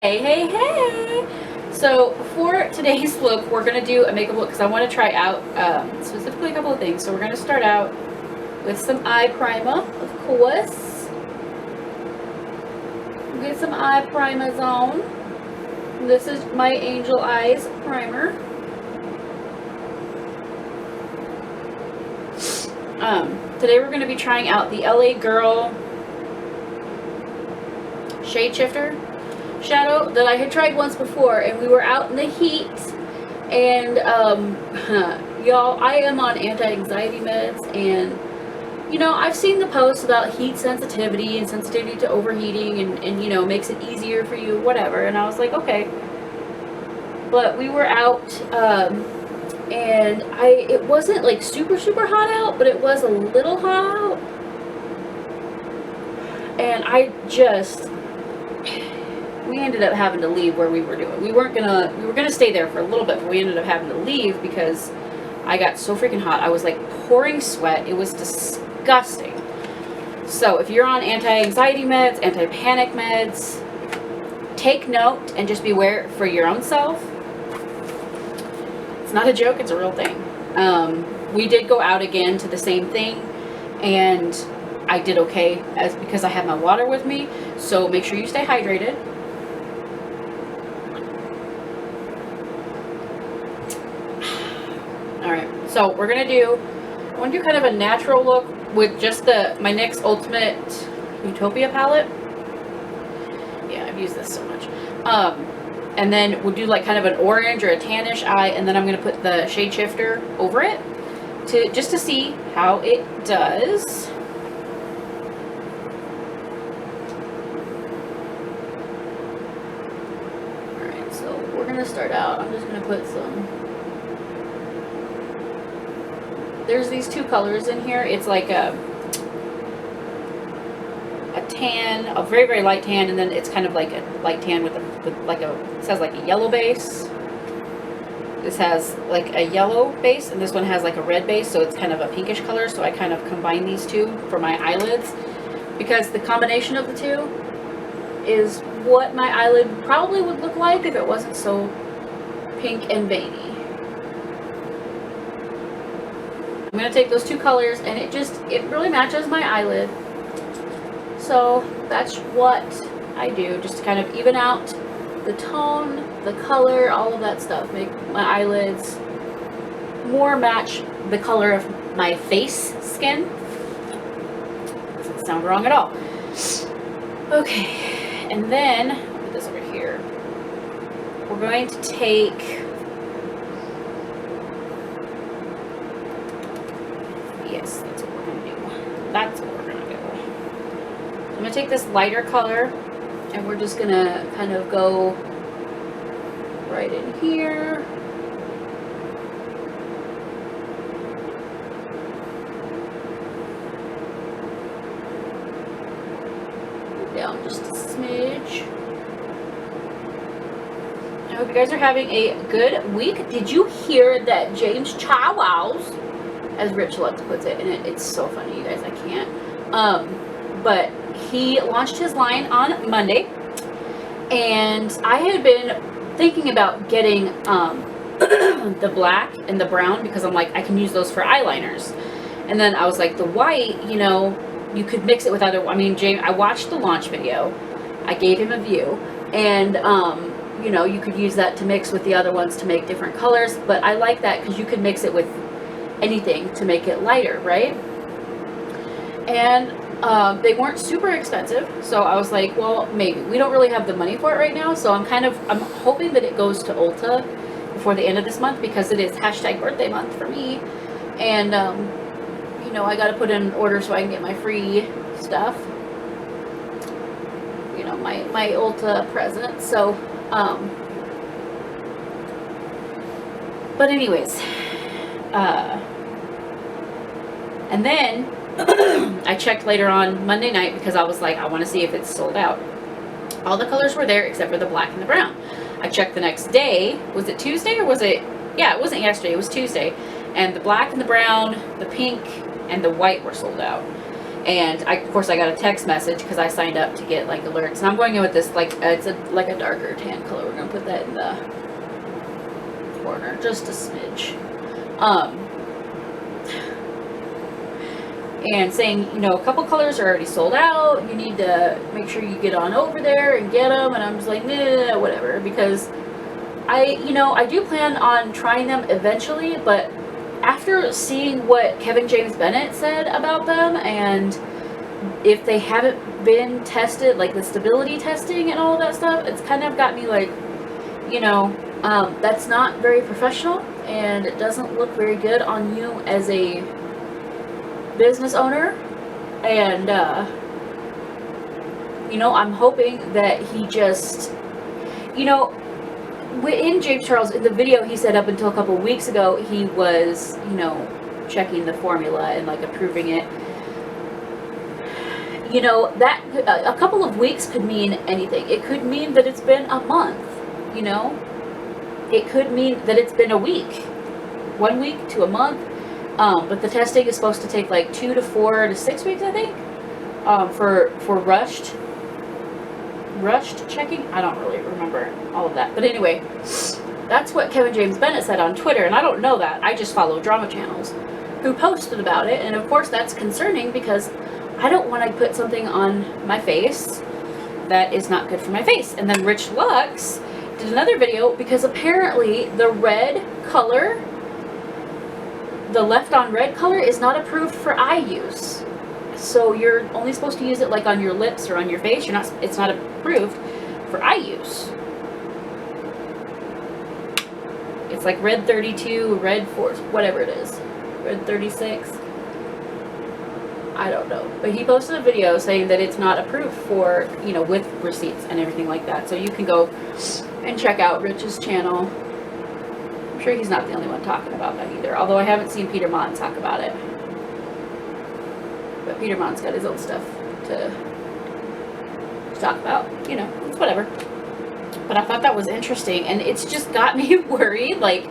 Hey, hey, hey! So for today's look, we're going to do a makeup look because I want to try out specifically a couple of things. So we're going to start out with some eye primer, of course. Get some eye primers on. This is my Angel Eyes primer. Today we're going to be trying out the LA Girl ShadeShifter shadow that I had tried once before, and we were out in the heat, and y'all, I am on anti-anxiety meds, and you know, I've seen the posts about heat sensitivity and sensitivity to overheating and you know, makes it easier for you, whatever, and I was like, okay. But we were out and it wasn't like super hot out, but it was a little hot out, and we ended up having to leave where we were doing. We were gonna stay there for a little bit, but we ended up having to leave because I got so freaking hot. I was like pouring sweat. It was disgusting. So if you're on anti-anxiety meds, anti-panic meds, take note and just beware for your own self. It's not a joke, it's a real thing. We did go out again to the same thing, and I did okay because I had my water with me. So make sure you stay hydrated. Alright, so we're going to do, I want to do kind of a natural look with just my NYX Ultimate Utopia palette. Yeah, I've used this so much. And then we'll do like kind of an orange or a tannish eye, and then I'm going to put the ShadeShifter over it just to see how it does. Alright, so we're going to start out, I'm just going to put there's these two colors in here. It's like a tan, a very light tan, and then it's kind of like a light tan with it says like a yellow base. This has like a yellow base, and this one has like a red base, so it's kind of a pinkish color. So I kind of combine these two for my eyelids, because the combination of the two is what my eyelid probably would look like if it wasn't so pink and veiny. I'm going to take those two colors, and it really matches my eyelid. So that's what I do, just to kind of even out the tone, the color, all of that stuff. Make my eyelids more match the color of my face skin. Doesn't sound wrong at all. Okay, and then, I'll put this over here. We're going to take, yes, that's what we're going to do. That's what we're going to do. I'm going to take this lighter color, and we're just going to kind of go right in here. Down just a smidge. I hope you guys are having a good week. Did you hear that James Chow-wows, as Rich Lutz puts it, and it's so funny, you guys, I can't. But he launched his line on Monday, and I had been thinking about getting the black and the brown, because I'm like, I can use those for eyeliners. And then I was like, the white, you know, you could mix it with other, I mean, James, I watched the launch video, I gave him a view, and you know, you could use that to mix with the other ones to make different colors. But I like that because you could mix it with anything to make it lighter, right? And they weren't super expensive, so I was like, well, maybe. We don't really have the money for it right now, so I'm hoping that it goes to Ulta before the end of this month, because it is #birthday month for me, and you know, I got to put in an order so I can get my free stuff, you know, my Ulta present. So but anyways, and then I checked later on Monday night, because I was like, I want to see if it's sold out. All the colors were there except for the black and the brown. I checked the next day. Was it Tuesday or was it? Yeah, it wasn't yesterday. It was Tuesday. And the black and the brown, the pink and the white were sold out. And of course I got a text message because I signed up to get like alerts. And I'm going in with this like it's like a darker tan color. We're gonna put that in the corner, just a smidge. And saying, you know, a couple colors are already sold out. You need to make sure you get on over there and get them. And I'm just like, nah, whatever, because I do plan on trying them eventually, but after seeing what Kevin James Bennett said about them, and if they haven't been tested, like the stability testing and all of that stuff, it's kind of got me like, you know, that's not very professional, and it doesn't look very good on you as a business owner. And you know, I'm hoping that he just, you know, in James Charles, in the video he said up until a couple of weeks ago, he was, you know, checking the formula and like approving it. You know, that a couple of weeks could mean anything. It could mean that it's been a month, you know. It could mean that it's been a week, 1 week to a month. But the testing is supposed to take like 2 to 4 to 6 weeks, I think, for rushed checking. I don't really remember all of that, but anyway, that's what Kevin James Bennett said on Twitter, and I don't know that. I just follow drama channels who posted about it, and of course that's concerning because I don't want to put something on my face that is not good for my face. And then Rich Lux did another video because apparently the red color, the left on red color, is not approved for eye use. So you're only supposed to use it like on your lips or on your face. It's not approved for eye use. It's like red 32, red 4, whatever it is. Red 36. I don't know. But he posted a video saying that it's not approved for, you know, with receipts and everything like that. So you can go and check out Rich's channel. I'm sure he's not the only one talking about that either. Although I haven't seen Peter Mont talk about it. But Peter Mont's got his own stuff to talk about. You know, it's whatever. But I thought that was interesting, and it's just got me worried. Like,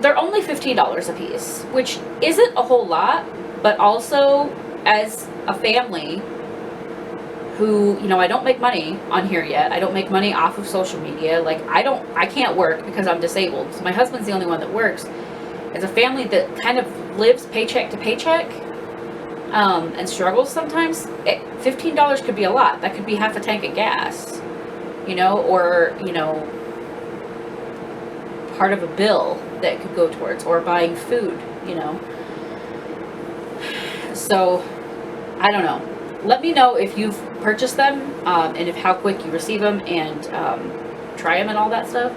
they're only $15 a piece, which isn't a whole lot, but also as a family who, you know, I don't make money on here yet. I don't make money off of social media. Like, I can't work because I'm disabled. So my husband's the only one that works. As a family that kind of lives paycheck to paycheck, and struggles sometimes, $15 could be a lot. That could be half a tank of gas, you know, or, you know, part of a bill that could go towards, or buying food, you know. So, I don't know. Let me know if you've purchased them, and if how quick you receive them, and try them and all that stuff.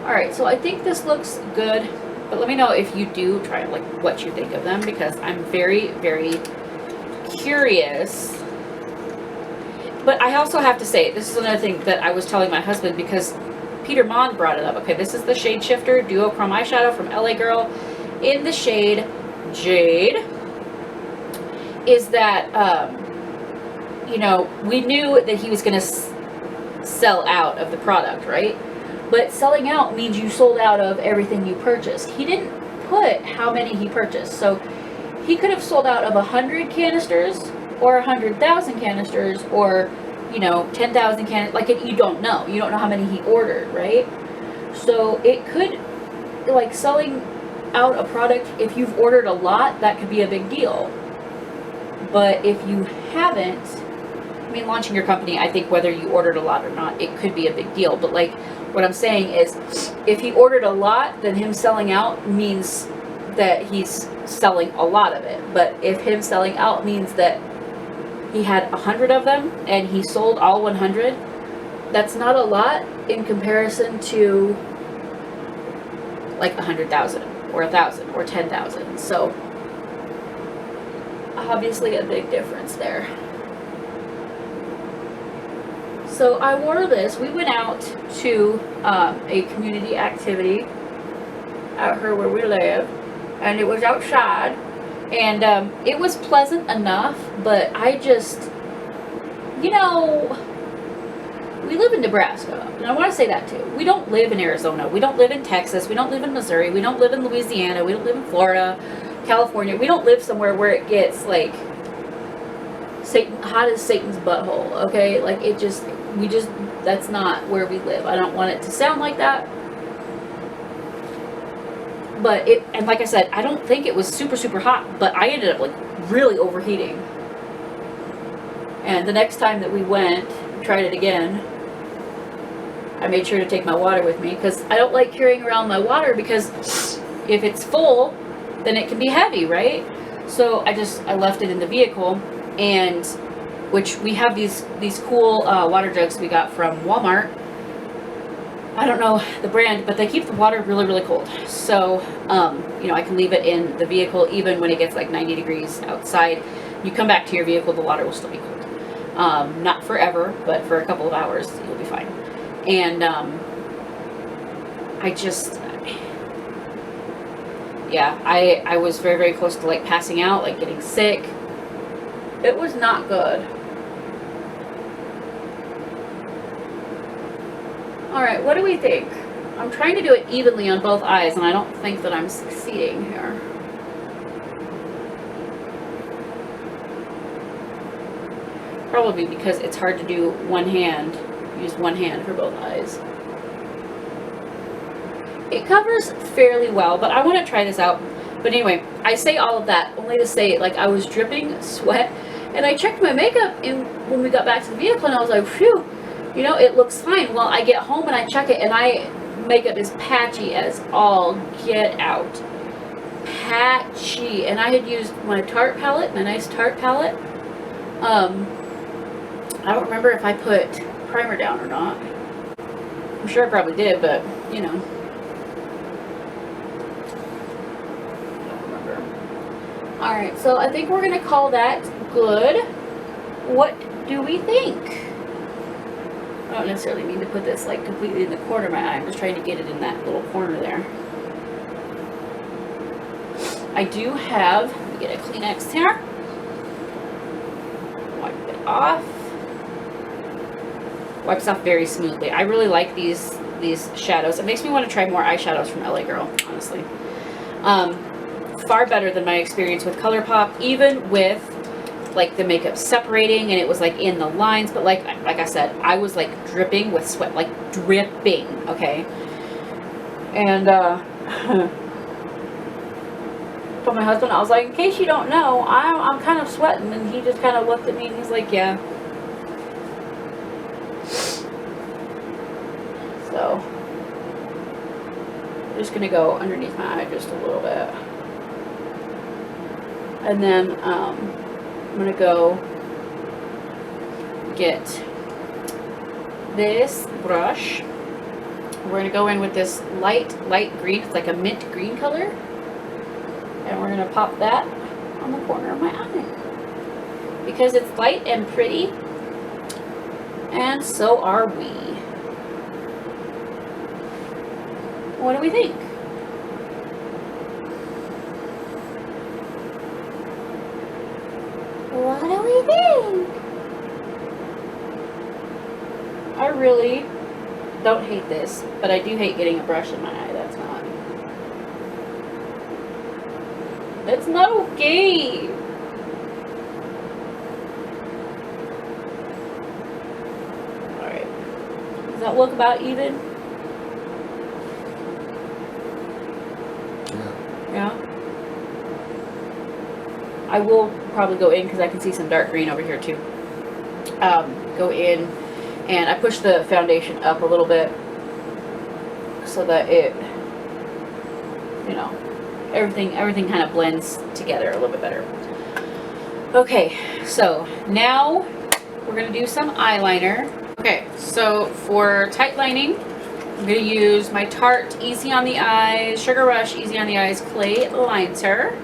Alright, so I think this looks good, but let me know if you do try them, like what you think of them, because I'm very, very curious. But I also have to say, this is another thing that I was telling my husband, because Peter Mont brought it up. Okay, this is the ShadeShifter Duochrome eyeshadow from LA Girl in the shade Jade. Is that, you know, we knew that he was going to sell out of the product, right? But selling out means you sold out of everything you purchased. He didn't put how many he purchased. So he could have sold out of 100 canisters, or 100,000 canisters, or, you know, 10,000 canisters. Like, you don't know. You don't know how many he ordered, right? So it could, like, selling out a product, if you've ordered a lot, that could be a big deal. But if you haven't, I mean, launching your company, I think whether you ordered a lot or not, it could be a big deal. But, like, what I'm saying is, if he ordered a lot, then him selling out means that he's selling a lot of it. But if him selling out means that he had 100 of them and he sold all 100, that's not a lot in comparison to like 100,000 or 1,000 or 10,000. So obviously a big difference there. So I wore this. We went out to a community activity out here where we live, and it was outside, and it was pleasant enough, but I just, you know, we live in Nebraska, and I want to say that too. We don't live in Arizona. We don't live in Texas. We don't live in Missouri. We don't live in Louisiana. We don't live in Florida, California. We don't live somewhere where it gets like hot as Satan's butthole, okay? Like, that's not where we live. I don't want it to sound like that. But and like I said, I don't think it was super, super hot, but I ended up, like, really overheating. And the next time that we went, tried it again, I made sure to take my water with me, because I don't like carrying around my water, because if it's full, then it can be heavy, right? So I left it in the vehicle, and which we have these cool water jugs we got from Walmart. I don't know the brand, but they keep the water really, really cold. So, you know, I can leave it in the vehicle even when it gets like 90 degrees outside. You come back to your vehicle, the water will still be cold. Not forever, but for a couple of hours, you'll be fine. And yeah, I was very, very close to like passing out, like getting sick. It was not good. Alright, what do we think? I'm trying to do it evenly on both eyes, and I don't think that I'm succeeding here. Probably because it's hard to do use one hand for both eyes. It covers fairly well, but I want to try this out. But anyway, I say all of that only to say, like, I was dripping sweat, and I checked my makeup when we got back to the vehicle, and I was like, phew, you know, it looks fine. Well, I get home and I check it, and makeup is patchy as all get out. Patchy. And I had used my Tarte palette, my nice Tarte palette. I don't remember if I put primer down or not. I'm sure I probably did, but, you know. I don't remember. Alright, so I think we're going to call that good. What do we think? I don't necessarily mean to put this, like, completely in the corner of my eye. I'm just trying to get it in that little corner there. I do have, let me get a Kleenex here. Wipe it off. Wipes off very smoothly. I really like these shadows. It makes me want to try more eyeshadows from LA Girl, honestly. Far better than my experience with ColourPop, even with like the makeup separating and it was like in the lines, but like I said, I was like dripping with sweat, like dripping, okay? And told my husband, I was like, in case you don't know, I'm kind of sweating, and he just kind of looked at me and he's like, yeah. So, I'm just going to go underneath my eye just a little bit. And then, I'm going to go get this brush. We're going to go in with this light green. It's like a mint green color. And we're going to pop that on the corner of my eye. Because it's light and pretty. And so are we. What do we think? What do we think? I really don't hate this, but I do hate getting a brush in my eye. That's not okay. Alright. Does that look about even? Yeah. I will probably go in because I can see some dark green over here too. Go in and I push the foundation up a little bit so that it, you know, everything kind of blends together a little bit better. Okay, so now we're going to do some eyeliner. Okay, so for tight lining, I'm going to use my Tarte Easy on the Eyes, Sugar Rush Easy on the Eyes Clay Liner.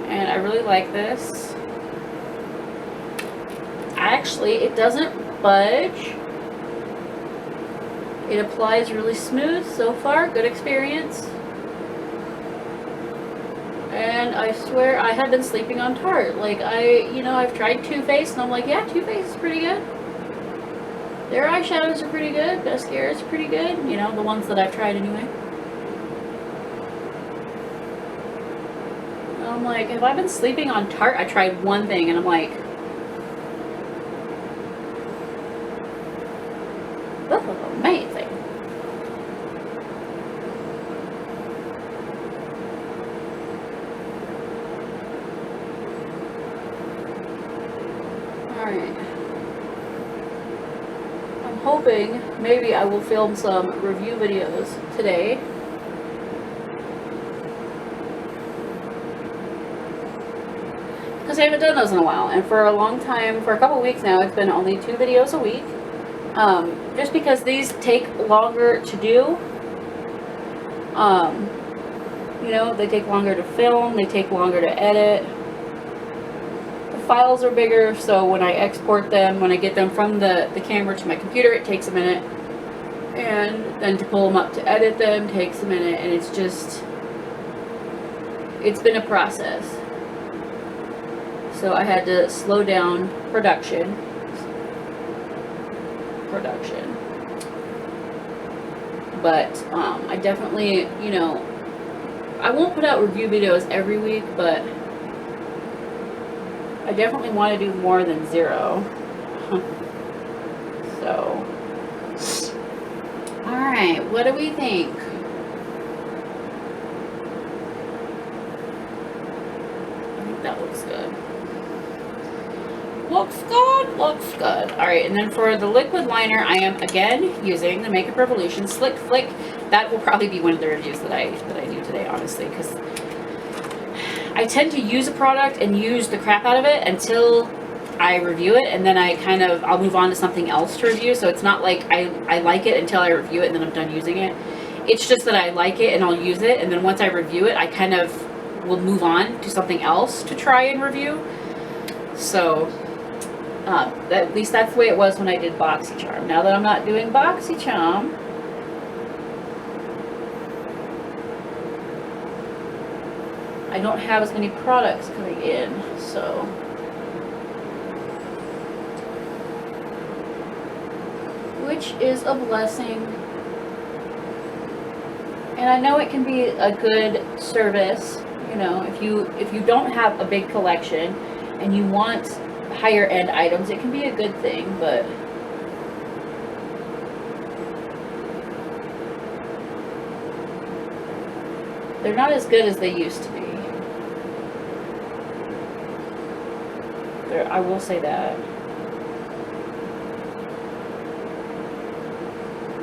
And I really like this. Actually, it doesn't budge. It applies really smooth so far. Good experience. And I swear I have been sleeping on Tarte. Like, I've tried Too Faced and I'm like, yeah, Too Faced is pretty good. Their eyeshadows are pretty good. Mascara is pretty good. You know, the ones that I've tried anyway. I'm like, have I been sleeping on Tarte? I tried one thing and I'm like, hoping maybe I will film some review videos today. Because I haven't done those in a while. And for a long time, for a couple weeks now, it's been only 2 videos a week. Just because these take longer to do. You know, they take longer to film, they take longer to edit. The files are bigger, so when I export them, when I get them from the camera to my computer, it takes a minute. And then to pull them up to edit them takes a minute, and it's just, it's been a process. So I had to slow down production. But I definitely, you know, I won't put out review videos every week, but I definitely want to do more than 0. So, alright, what do we think? I think that looks good. Looks good, looks good. Alright, and then for the liquid liner, I am again using the Makeup Revolution Slick Flick. That will probably be one of the reviews that I do today, honestly, because I tend to use a product and use the crap out of it until I review it, and then I'll move on to something else to review. So it's not like I like it until I review it and then I'm done using it. It's just that I like it and I'll use it, and then once I review it, I kind of will move on to something else to try and review. So at least that's the way it was when I did BoxyCharm. Now that I'm not doing BoxyCharm, I don't have as many products coming in, so which is a blessing. And I know it can be a good service, you know, if you don't have a big collection and you want higher end items, it can be a good thing, but they're not as good as they used to be. I will say that.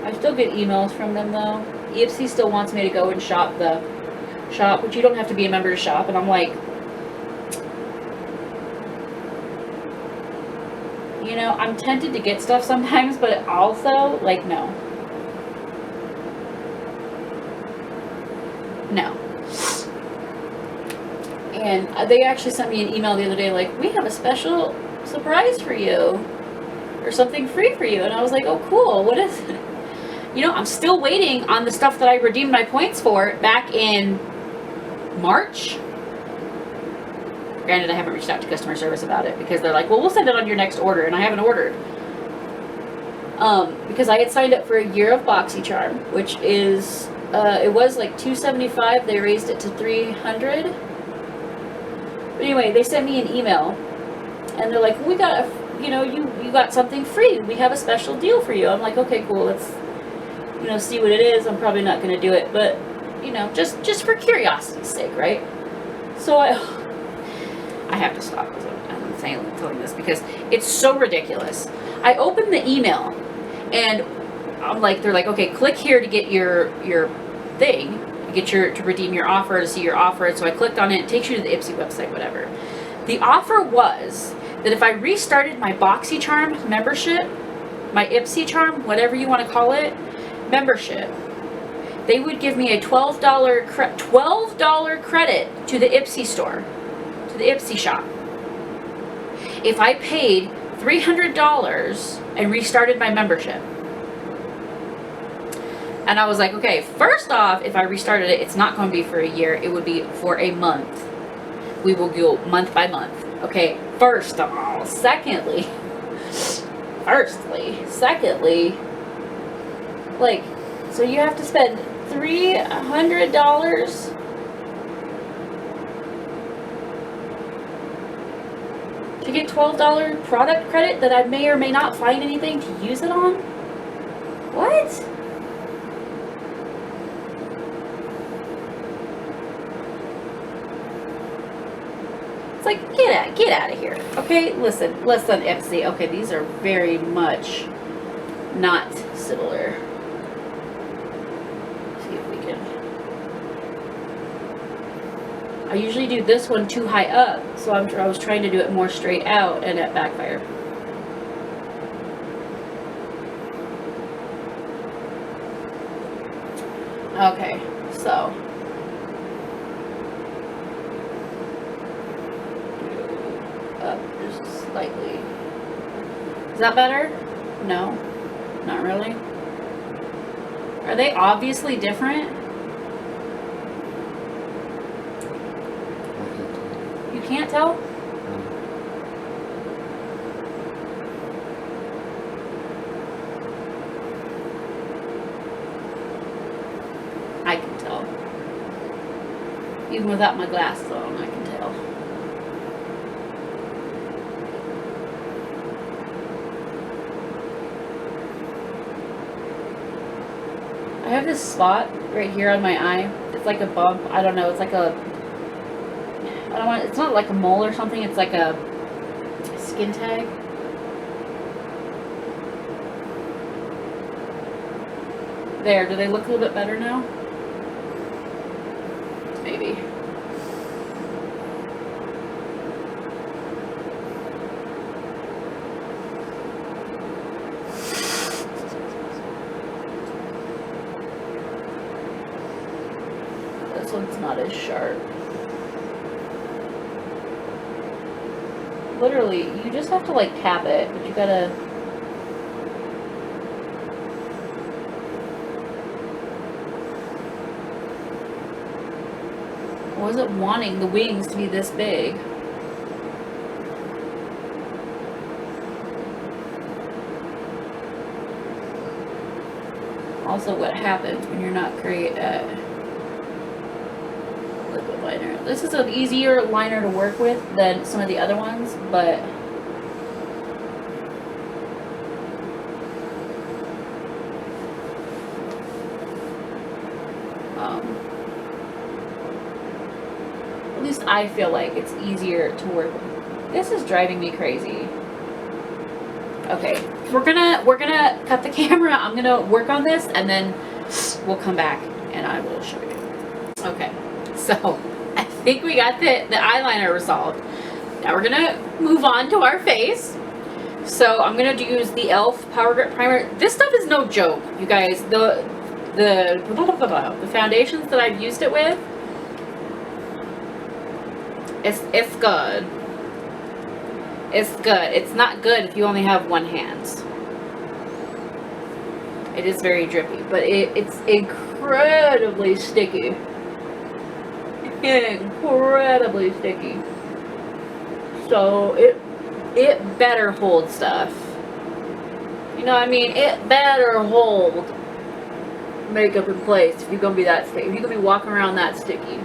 I still get emails from them though. Ipsy still wants me to go and shop, which you don't have to be a member to shop, and I'm like, you know, I'm tempted to get stuff sometimes, but also, like, no. No. And they actually sent me an email the other day, like, we have a special surprise for you, or something free for you, and I was like, oh cool, what is it? You know, I'm still waiting on the stuff that I redeemed my points for back in March. Granted, I haven't reached out to customer service about it, because they're like, well, we'll send it on your next order, and I haven't ordered. Because I had signed up for a year of BoxyCharm, which is, it was like $275, they raised it to $300. But anyway, they sent me an email, and they're like, we got you know, you got something free, we have a special deal for you. I'm like, okay, cool, let's, you know, see what it is. I'm probably not going to do it, but, you know, just for curiosity's sake, right? So I have to stop as I'm telling this, because it's so ridiculous. I opened the email, and I'm like, they're like, okay, click here to get your thing, to redeem your offer, to see your offer. So I clicked on it. It takes you to the Ipsy website, whatever. The offer was that if I restarted my BoxyCharm membership, my Ipsycharm, whatever you want to call it, membership, they would give me a $12 credit to the Ipsy store, to the Ipsy shop, if I paid $300 and restarted my membership. And I was like, okay, first off, if I restarted it, it's not going to be for a year. It would be for a month. We will go month by month. Okay, first of all. Secondly, like, so you have to spend $300 to get $12 product credit that I may or may not find anything to use it on? What? It's like, get out of here. Okay, listen, Ipsy. Okay, these are very much not similar. See if we can. I usually do this one too high up, so I was trying to do it more straight out, and it backfired. Okay, so up just slightly. Is that better? No, not really. Are they obviously different? You can't tell? I can tell. Even without my glasses on, I can tell. I have this spot right here on my eye. It's like a bump. I don't know. It's like a... I don't want... It's not like a mole or something. It's like a skin tag. There. Do they look a little bit better now? Maybe. This one's not as sharp. Literally, you just have to like tap it, but you gotta... I wasn't wanting the wings to be this big. Also, what happens when you're not great at liquid liner. This is an easier liner to work with than some of the other ones, but at least I feel like it's easier to work with. This is driving me crazy. Okay, we're gonna cut the camera. I'm gonna work on this and then we'll come back and I will show you. Okay, so I think we got the eyeliner resolved. Now we're gonna move on to our face. So I'm gonna use the e.l.f. Power Grip Primer. This stuff is no joke, you guys. The foundations that I've used it with, it's good. It's good. It's not good if you only have one hand. It is very drippy, but it's incredibly sticky. Incredibly sticky. So it better hold stuff. You know what I mean? It better hold makeup in place if you're gonna be that sticky. If you're gonna be walking around that sticky.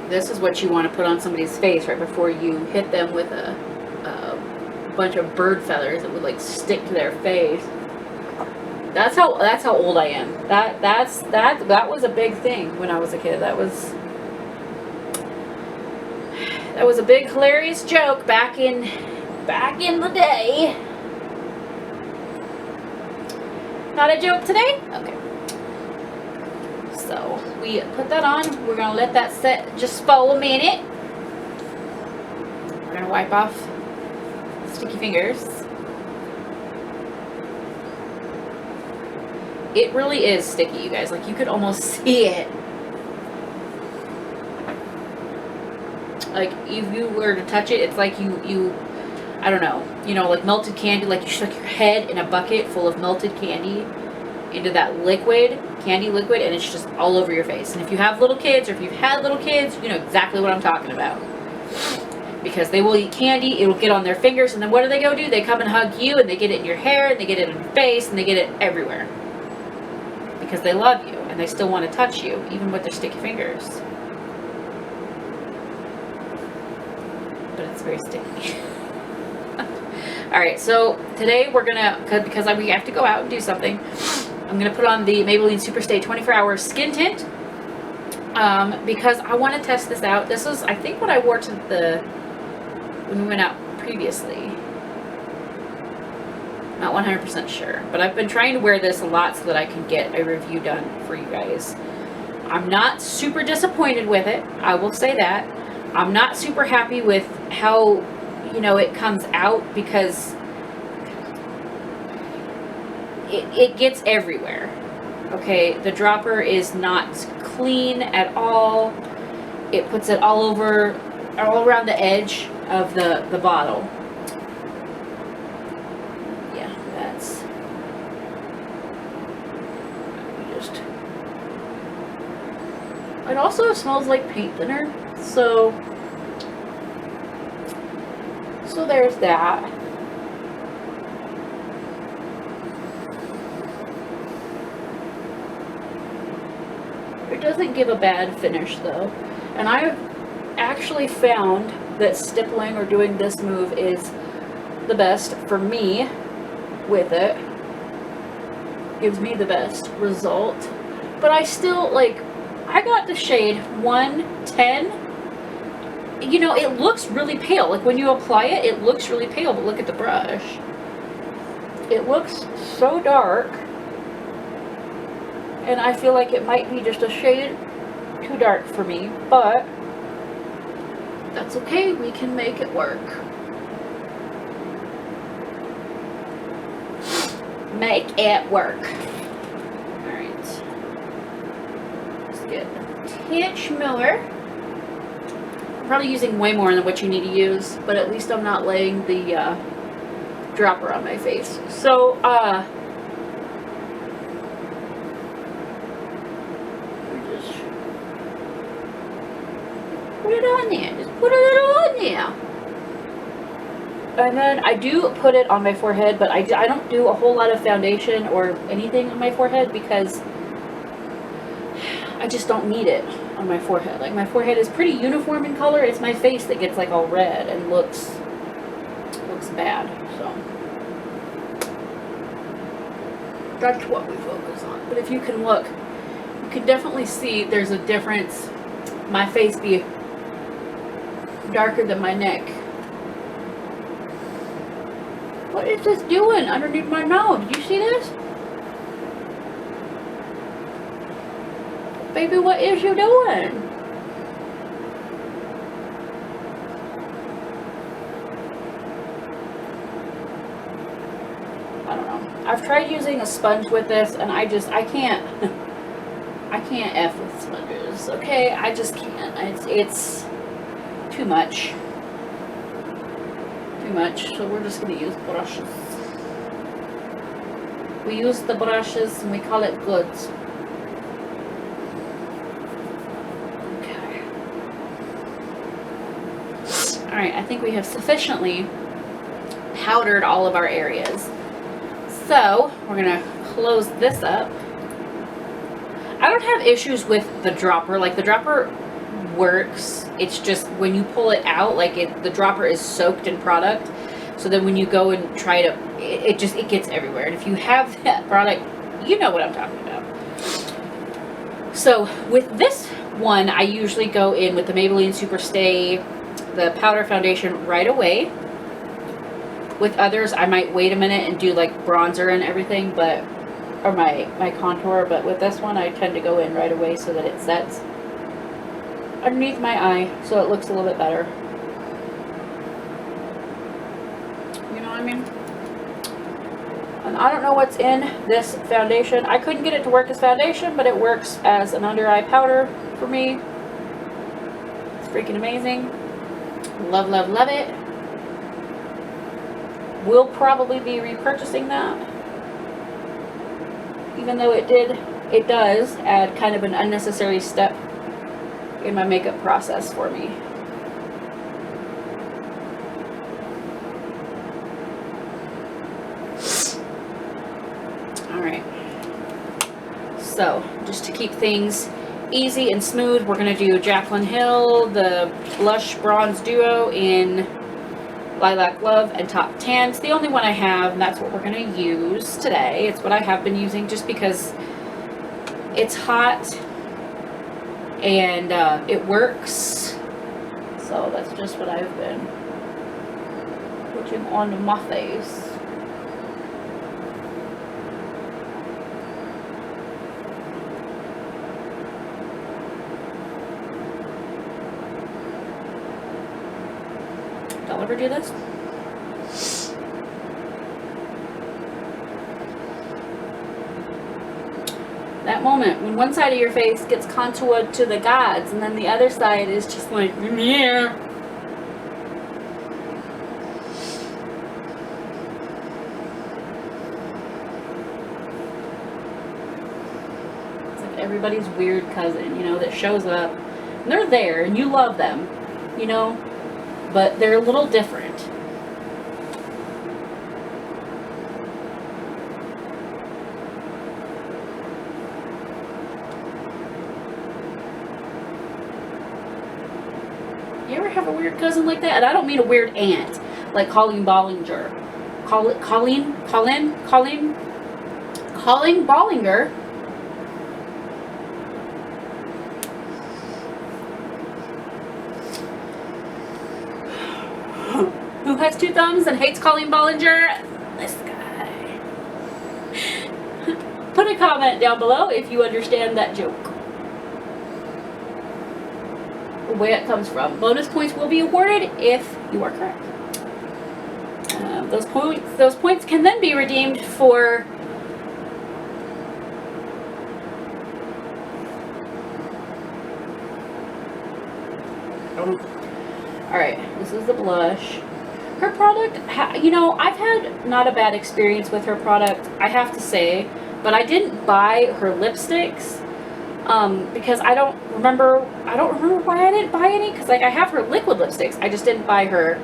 This is what you want to put on somebody's face right before you hit them with a bunch of bird feathers that would like stick to their face. That's how old I am. That was a big thing when I was a kid. That was a big hilarious joke back in the day. Not a joke today? Okay. So we put that on. We're gonna let that set just for a minute. We're gonna wipe off sticky fingers. It really is sticky, you guys. Like, you could almost see it. Like, if you were to touch it, it's like you I don't know, you know, like melted candy, like you stuck your head in a bucket full of melted candy into that liquid, candy liquid, and it's just all over your face. And if you have little kids, or if you've had little kids, you know exactly what I'm talking about. Because they will eat candy, it'll get on their fingers, and then what do? They do? They come and hug you, and they get it in your hair, and they get it in your face, and they get it everywhere. Because they love you, and they still want to touch you, even with their sticky fingers. But it's very sticky. Alright, so today we're gonna, because we have to go out and do something, I'm gonna put on the Maybelline Superstay 24-Hour Skin Tint. Because I want to test this out. This is, I think, what I wore to the when we went out previously. Not 100% sure, but I've been trying to wear this a lot so that I can get a review done for you guys. I'm not super disappointed with it, I will say that. I'm not super happy with how, you know, it comes out, because it gets everywhere. Okay, the dropper is not clean at all. It puts it all over, all around the edge of the bottle. Yeah, that's just. It also smells like paint thinner, so there's that. It doesn't give a bad finish though, and I've actually found that stippling or doing this move is the best for me with it. Gives me the best result, but I still like. I got the shade 110. You know, it looks really pale. Like when you apply it, it looks really pale, but look at the brush. It looks so dark. And I feel like it might be just a shade too dark for me, but that's okay. We can make it work. Make it work. Get a tinge more. I'm probably using way more than what you need to use, but at least I'm not laying the dropper on my face. So, just put it on there. Just put a little on there. And then I do put it on my forehead, but I don't do a whole lot of foundation or anything on my forehead because I just don't need it on my forehead. Like my forehead is pretty uniform in color. It's my face that gets like all red and looks bad. So that's what we focus on. But if you can look, you can definitely see there's a difference. My face be darker than my neck. What is this doing underneath my nose? Did you see this? Baby, what is you doing? I don't know. I've tried using a sponge with this, and I can't F with sponges, okay? I just can't. It's too much. Too much. So we're just going to use brushes. We use the brushes, and we call it goods. Alright, I think we have sufficiently powdered all of our areas. So, we're going to close this up. I don't have issues with the dropper. Like, the dropper works. It's just when you pull it out, like, the dropper is soaked in product. So then when you go and try to, it gets everywhere. And if you have that product, you know what I'm talking about. So, with this one, I usually go in with the Maybelline Super Stay, the powder foundation right away. With others, I might wait a minute and do like bronzer and everything, but or my contour, but with this one I tend to go in right away so that it sets underneath my eye so it looks a little bit better. You know what I mean? And I don't know what's in this foundation. I couldn't get it to work as foundation, but it works as an under eye powder for me. It's freaking amazing. Love, love, love it. We'll probably be repurchasing that. Even though it does add kind of an unnecessary step in my makeup process for me. Alright. So, just to keep things easy and smooth, we're going to do Jaclyn Hill, the Blush Bronze Duo in Lilac Love and Top Tan. It's the only one I have, and that's what we're going to use today. It's what I have been using just because it's hot and it works. So that's just what I've been Putting on my face. I'll ever do this. That moment when one side of your face gets contoured to the gods and then the other side is just like, yeah. It's like everybody's weird cousin, you know, that shows up and they're there and you love them, you know, but they're a little different. You ever have a weird cousin like that? And I don't mean a weird aunt, like Colleen Bollinger. Colleen Bollinger. Who has two thumbs and hates Colleen Bollinger? This guy. Put a comment down below if you understand that joke. Where it comes from. Bonus points will be awarded if you are correct. Those points can then be redeemed for alright, this is the blush. Her product, you know, I've had not a bad experience with her product, I have to say, but I didn't buy her lipsticks. Because I don't remember why I didn't buy any, because like I have her liquid lipsticks, I just didn't buy her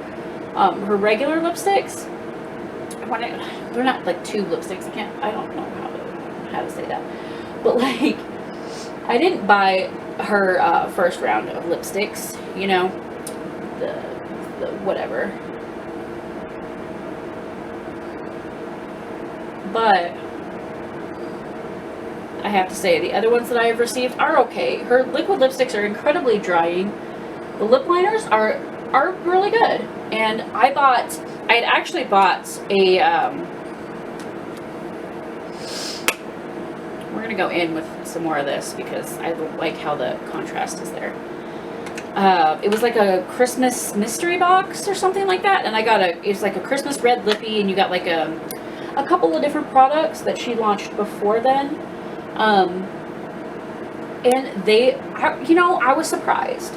her regular lipsticks. They're not like tube lipsticks, I don't know how to say that, but like I didn't buy her first round of lipsticks, you know, the whatever, but I have to say, the other ones that I have received are okay. Her liquid lipsticks are incredibly drying. The lip liners are really good. And I had actually bought a, we're going to go in with some more of this because I like how the contrast is there. It was like a Christmas mystery box or something like that. And I got it's like a Christmas red lippy, and you got like a couple of different products that she launched before then. And you know, I was surprised.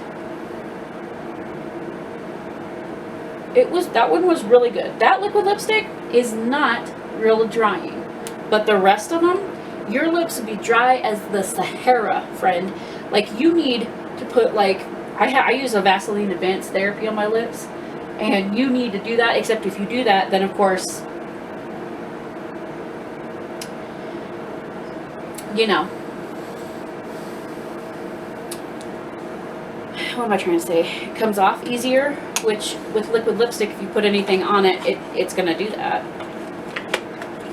That one was really good. That liquid lipstick is not real drying, but the rest of them, your lips would be dry as the Sahara, friend. Like, you need to put, like, I use a Vaseline Advanced Therapy on my lips, and you need to do that, except if you do that, then of course, you know, what am I trying to say? It comes off easier, which with liquid lipstick, if you put anything on it, it's gonna do that.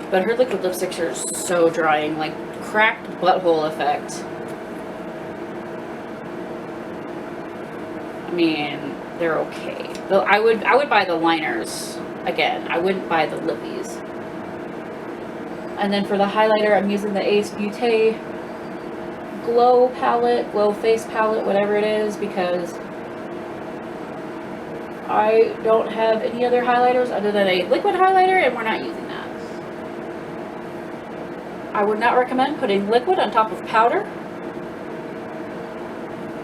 But her liquid lipsticks are so drying, like cracked butthole effect. I mean, they're okay. Though I would buy the liners again. I wouldn't buy the lippies. And then for the highlighter, I'm using the Ace Beauté Glow palette, Glow Face palette, whatever it is, because I don't have any other highlighters other than a liquid highlighter, and we're not using that. I would not recommend putting liquid on top of powder.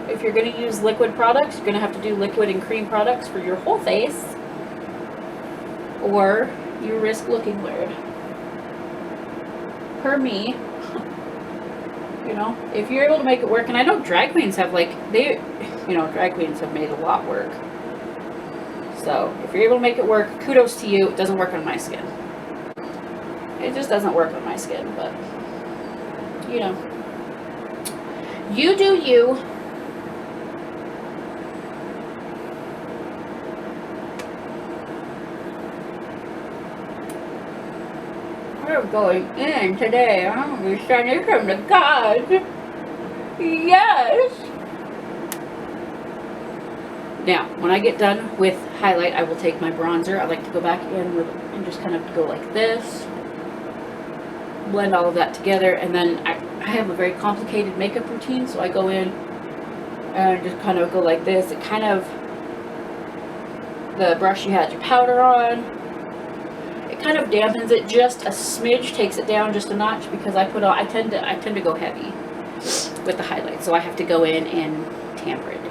If you're going to use liquid products, you're going to have to do liquid and cream products for your whole face, or you risk looking weird. Per me, you know, if you're able to make it work, and I know drag queens have, like, drag queens have made a lot work. So, if you're able to make it work, kudos to you. It doesn't work on my skin. It just doesn't work on my skin, but, you know, you do you. We're going in today. I'm going to be sending from the gods. Yes. Now, when I get done with highlight, I will take my bronzer. I like to go back in with, and just kind of go like this. Blend all of that together, and then I have a very complicated makeup routine, so I go in and just kind of go like this. It kind of, the brush you had your powder on, it kind of dampens it just a smidge, takes it down just a notch, because I tend to go heavy with the highlight, so I have to go in and tamper it down.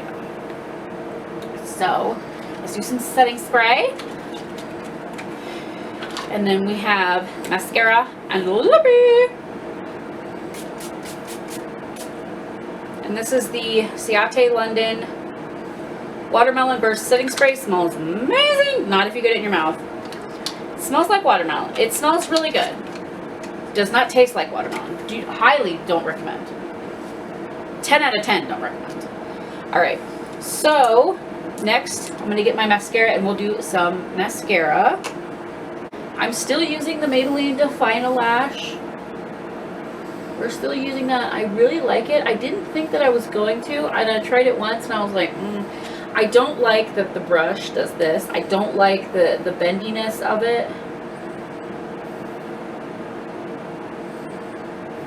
So let's do some setting spray, and then we have mascara and lippy. And this is the Ciate London Watermelon Burst Setting Spray. Smells amazing. Not if you get it in your mouth. It smells like watermelon. It smells really good. Does not taste like watermelon. Highly don't recommend. 10 out of 10 don't recommend. Alright, so next I'm going to get my mascara, and we'll do some mascara. I'm still using the Maybelline Define a Lash. We're still using that. I really like it. I didn't think that I was going to, and I tried it once and I was like, I don't like that the brush does this. I don't like the bendiness of it.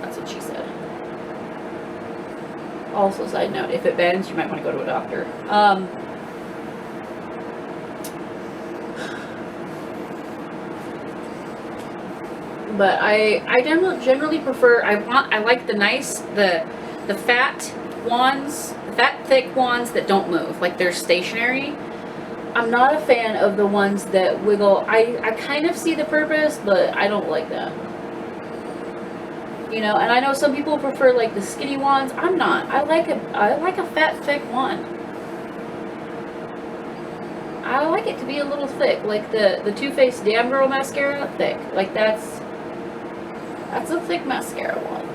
That's what she said. Also, side note, if it bends, you might want to go to a doctor. But I generally prefer, I like the nice, the fat wands, the fat thick wands that don't move, like they're stationary. I'm not a fan of the ones that wiggle. I kind of see the purpose, but I don't like that. You know, and I know some people prefer like the skinny wands. I'm not. I like a fat thick wand. I like it to be a little thick, like the Too Faced Damn Girl mascara, thick. Like that's a thick mascara wand.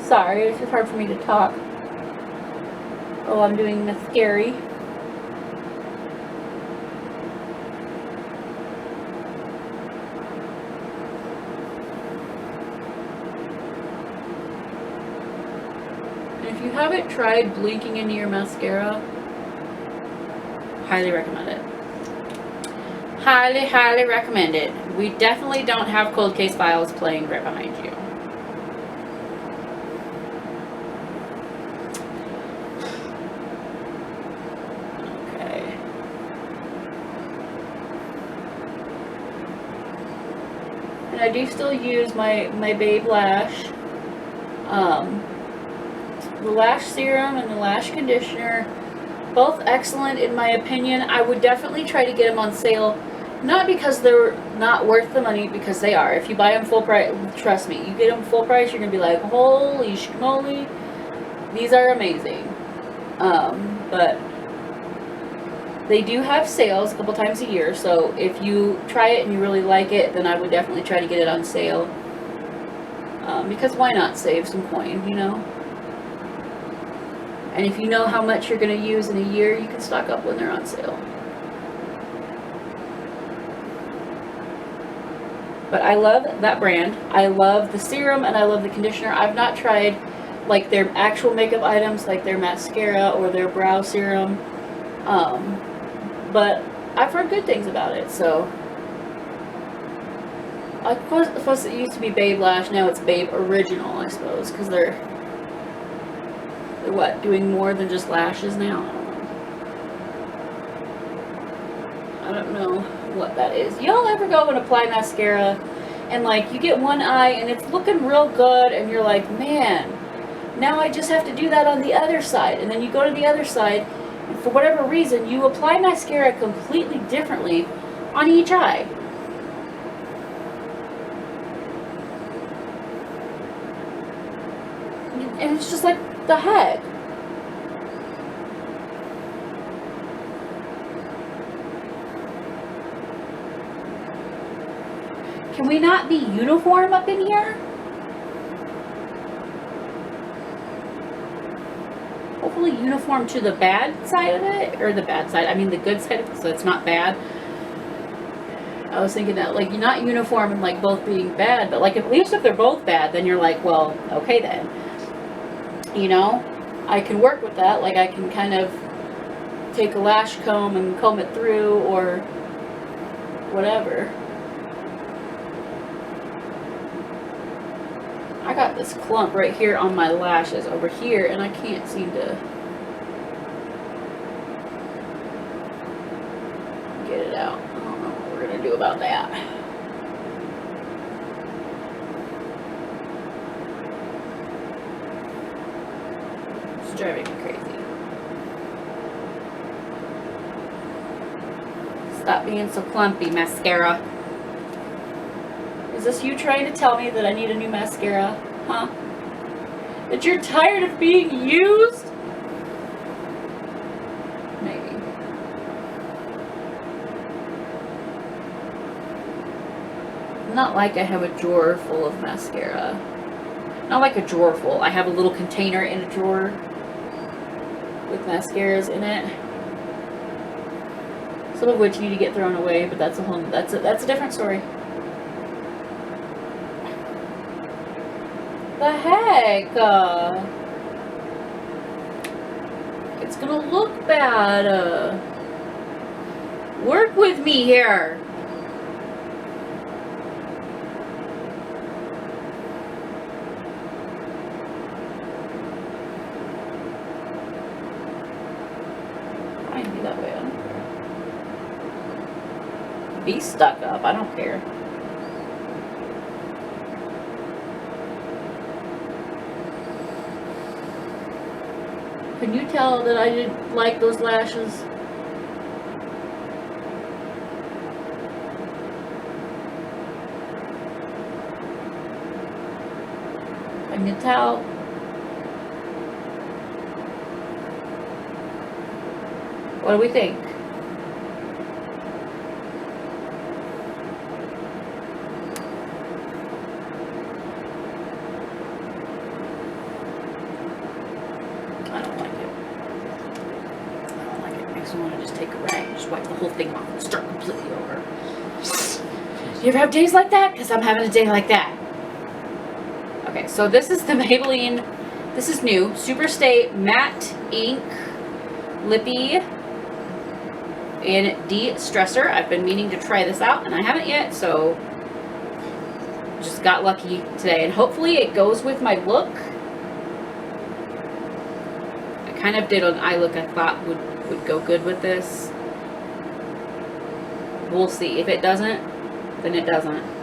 Sorry, it's just hard for me to talk. Oh, I'm doing mascara. If you haven't tried blinking into your mascara, highly recommend it. Highly, highly recommend it. We definitely don't have Cold Case Files playing right behind you. Okay. And I do still use my Babe Lash. The lash serum and the lash conditioner, both excellent in my opinion. I would definitely try to get them on sale, not because they're not worth the money, because they are. If you buy them full price, trust me, you get them full price, you're gonna be like, holy schmoly, these are amazing. But they do have sales a couple times a year, so if you try it and you really like it, then I would definitely try to get it on sale, because why not save some coin, you know? And if you know how much you're going to use in a year, you can stock up when they're on sale. But I love that brand. I love the serum and I love the conditioner. I've not tried like their actual makeup items, like their mascara or their brow serum. But I've heard good things about it, so. I suppose it used to be Babe Lash, now it's Babe Original, I suppose, because they're what, doing more than just lashes now? I don't know what that is. Y'all ever go and apply mascara and like you get one eye and it's looking real good and you're like, man, now I just have to do that on the other side, and then you go to the other side and for whatever reason you apply mascara completely differently on each eye. And it's just like, the heck? Can we not be uniform up in here? Hopefully uniform to the bad side of it, or the bad side, I mean the good side of it, so it's not bad. I was thinking that, like, you're not uniform and, like, both being bad, but, like, at least if they're both bad, then you're like, well, okay then. You know? I can work with that. Like, I can kind of take a lash comb and comb it through or whatever. I got this clump right here on my lashes over here, and I can't seem to get it out. I don't know what we're going to do about that. It's driving me crazy. Stop being so clumpy, mascara. Is this you trying to tell me that I need a new mascara? Huh? That you're tired of being used? Maybe. Not like I have a drawer full of mascara. Not like a drawer full. I have a little container in a drawer with mascaras in it. Some of which need to get thrown away, but that's a different story. The heck? It's gonna look bad. Work with me here. I can be that way. I don't care. Be stuck up. I don't care. Can you tell that I didn't like those lashes? Can you tell? What do we think? I want to just take a rag and just wipe the whole thing off and start completely over. You ever have days like that? Because I'm having a day like that. Okay, so this is the Maybelline, this is new, Superstay Matte Ink Lippy in De-Stressor. I've been meaning to try this out and I haven't yet, so just got lucky today. And hopefully it goes with my look. I kind of did an eye look I thought would go good with this. We'll see. If it doesn't, then it doesn't.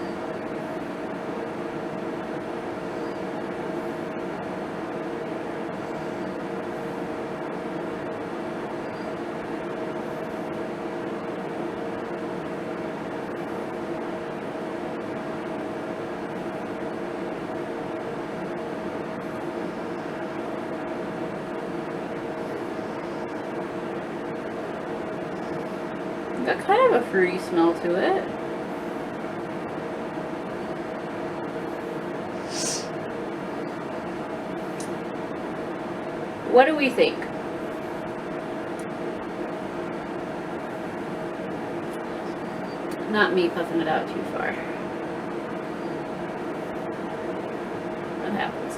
Got kind of a fruity smell to it. What do we think? Not me puffing it out too far. What happens?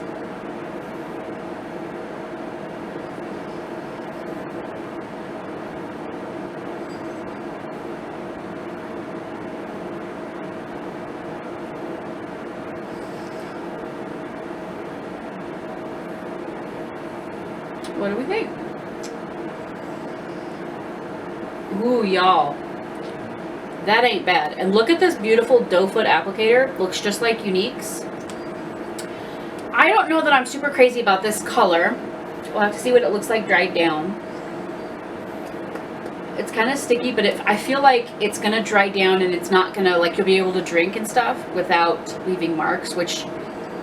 What do we think? Ooh, y'all. That ain't bad. And look at this beautiful doe foot applicator. Looks just like Unique's. I don't know that I'm super crazy about this color. We'll have to see what it looks like dried down. It's kind of sticky, but I feel like it's going to dry down and it's not going to, like, you'll be able to drink and stuff without leaving marks, which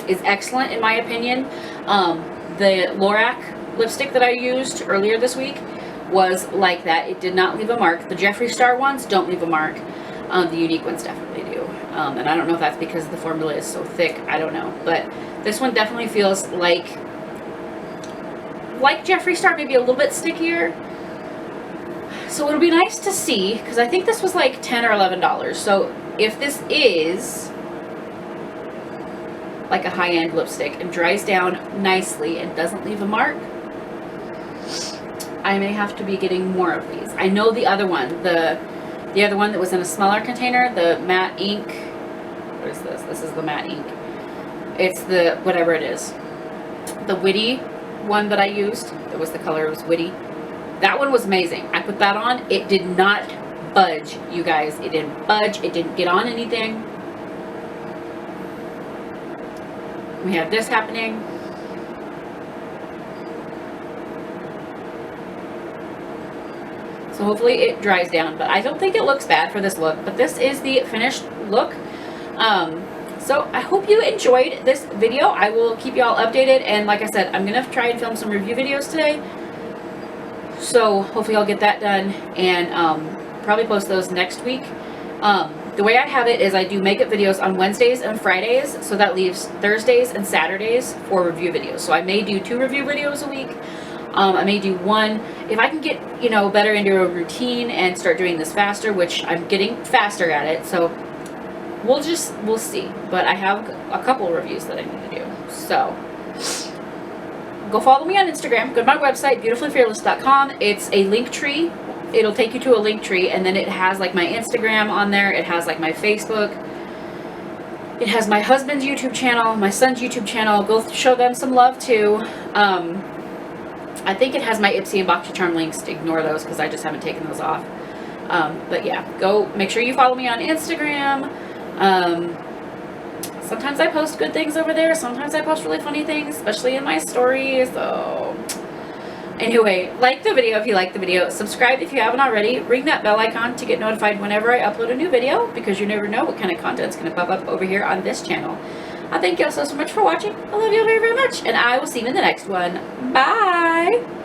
is excellent in my opinion. The Lorac lipstick that I used earlier this week was like that. It did not leave a mark. The Jeffree Star ones don't leave a mark. The Unique ones definitely do. And I don't know if that's because the formula is so thick. I don't know. But this one definitely feels like Jeffree Star, maybe a little bit stickier. So it'll be nice to see, because I think this was like $10 or $11. So if this is like a high-end lipstick and dries down nicely and doesn't leave a mark, I may have to be getting more of these. I know the other one, the other one that was in a smaller container, the matte ink. What is this? This is the matte ink. It's the, whatever it is. The Witty one that I used, it was the color, it was Witty. That one was amazing. I put that on. It did not budge, you guys. It didn't budge. It didn't get on anything. We have this happening. So hopefully it dries down, but I don't think it looks bad for this look, but this is the finished look. So I hope you enjoyed this video. I will keep you all updated, and like I said, I'm gonna try and film some review videos today, so hopefully I'll get that done, and probably post those next week. The way I have it is I do makeup videos on Wednesdays and Fridays, so that leaves Thursdays and Saturdays for review videos. So I may do 2 review videos a week. I may do 1. If I can get, you know, better into a routine and start doing this faster, which I'm getting faster at it, so we'll see. But I have a couple reviews that I need to do. So go follow me on Instagram. Go to my website, beautifullyfearless.com. It's a link tree. It'll take you to a link tree, and then it has like my Instagram on there. It has like my Facebook. It has my husband's YouTube channel, my son's YouTube channel. Go show them some love too. I think it has my Ipsy and Boxy Charm links. Ignore those because I just haven't taken those off. But yeah, go make sure you follow me on Instagram. Sometimes I post good things over there. Sometimes I post really funny things, especially in my stories. So anyway, like the video if you like the video. Subscribe if you haven't already. Ring that bell icon to get notified whenever I upload a new video, because you never know what kind of content's going to pop up over here on this channel. I thank you all so much for watching. I love you all very, very much, and I will see you in the next one. Bye!